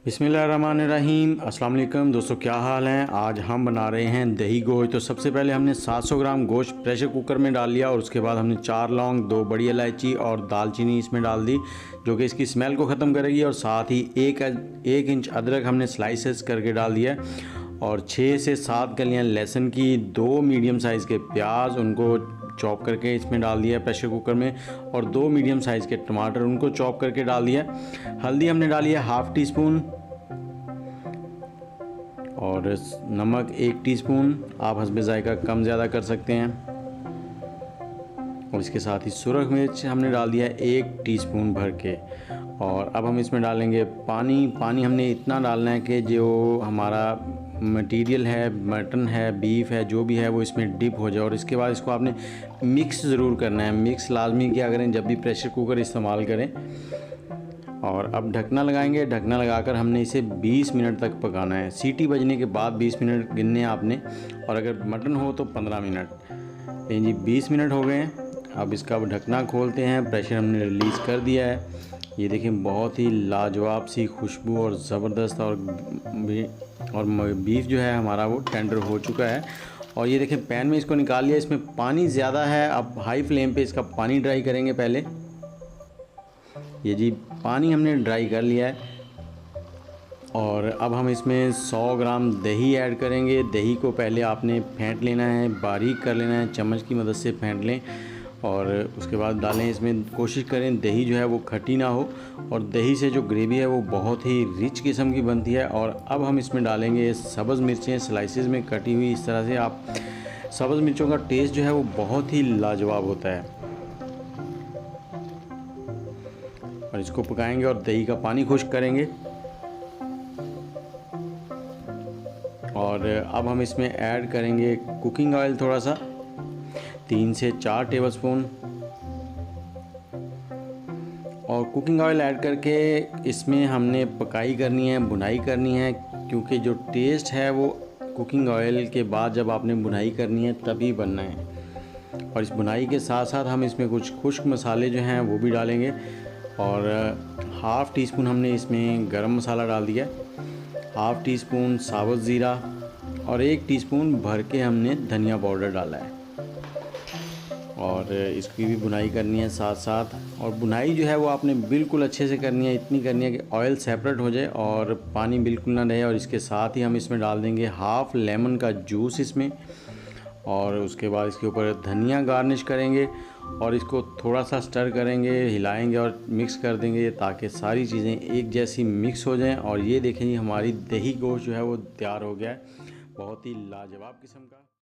बिस्मिल्लाहिर्रहमानिर्रहीम। अस्सलाम वालेकुम दोस्तों, क्या हाल हैं। आज हम बना रहे हैं दही गोश्त। तो सबसे पहले हमने 700 ग्राम गोश्त प्रेशर कुकर में डाल लिया और उसके बाद हमने 4 लौंग, 2 बड़ी इलायची और दालचीनी इसमें डाल दी, जो कि इसकी स्मेल को ख़त्म करेगी। और साथ ही एक इंच अदरक हमने स्लाइसेस करके डाल दिया और 6 से 7 कलियाँ लहसुन की, 2 मीडियम साइज़ के प्याज उनको चॉप करके इसमें डाल दिया प्रेशर कुकर में, और 2 मीडियम साइज़ के टमाटर उनको चॉप करके डाल दिया। हल्दी हमने डाली है हाफ़ टी स्पून और नमक 1 टीस्पून, आप हस्बे ज़ायका कम ज़्यादा कर सकते हैं। और इसके साथ ही सुरख मिर्च हमने डाल दिया है 1 टीस्पून भर के। और अब हम इसमें डालेंगे पानी हमने इतना डालना है कि जो हमारा मटेरियल है, मटन है, बीफ है, जो भी है वो इसमें डिप हो जाए। और इसके बाद इसको आपने मिक्स ज़रूर करना है। मिक्स लाजमी किया करें जब भी प्रेशर कुकर इस्तेमाल करें। और अब ढकना लगाएंगे। ढकना लगाकर हमने इसे 20 मिनट तक पकाना है। सीटी बजने के बाद 20 मिनट गिनने आपने, और अगर मटन हो तो 15 मिनट। जी 20 मिनट हो गए हैं। अब इसका ढकना खोलते हैं। प्रेशर हमने रिलीज़ कर दिया है। ये देखिए बहुत ही लाजवाब सी खुशबू और ज़बरदस्त, और बीफ जो है हमारा वो टेंडर हो चुका है। और ये देखें पैन में इसको निकाल लिया। इसमें पानी ज़्यादा है। अब हाई फ्लेम पे इसका पानी ड्राई करेंगे पहले। ये जी पानी हमने ड्राई कर लिया है। और अब हम इसमें 100 ग्राम दही ऐड करेंगे। दही को पहले आपने फेंट लेना है, बारीक कर लेना है, चम्मच की मदद से फेंट लें और उसके बाद डालें इसमें। कोशिश करें दही जो है वो खट्टी ना हो, और दही से जो ग्रेवी है वो बहुत ही रिच किस्म की बनती है। और अब हम इसमें डालेंगे सब्ज़ मिर्चें स्लाइसेस में कटी हुई। इस तरह से आप सब्ज़ मिर्चों का टेस्ट जो है वो बहुत ही लाजवाब होता है। और इसको पकाएंगे और दही का पानी खुश्क करेंगे। और अब हम इसमें ऐड करेंगे कुकिंग ऑयल थोड़ा सा, 3 से 4 टेबलस्पून। और कुकिंग ऑयल ऐड करके इसमें हमने पकाई करनी है, भुनाई करनी है, क्योंकि जो टेस्ट है वो कुकिंग ऑयल के बाद जब आपने भुनाई करनी है तभी बनना है। और इस भुनाई के साथ साथ हम इसमें कुछ खुश्क मसाले जो हैं वो भी डालेंगे। और हाफ़ टी स्पून हमने इसमें गरम मसाला डाल दिया, हाफ़ टी स्पून साबुत ज़ीरा और 1 टीस्पून भर के हमने धनिया पाउडर डाला है। और इसकी भी भुनाई करनी है साथ साथ। और भुनाई जो है वो आपने बिल्कुल अच्छे से करनी है, इतनी करनी है कि ऑयल सेपरेट हो जाए और पानी बिल्कुल ना रहे। और इसके साथ ही हम इसमें डाल देंगे हाफ़ लेमन का जूस इसमें, और उसके बाद इसके ऊपर धनिया गार्निश करेंगे और इसको थोड़ा सा स्टर करेंगे, हिलाएंगे और मिक्स कर देंगे ताकि सारी चीज़ें एक जैसी मिक्स हो जाएं। और ये देखें हमारी दही गोश्त जो है वो तैयार हो गया है, बहुत ही लाजवाब किस्म का।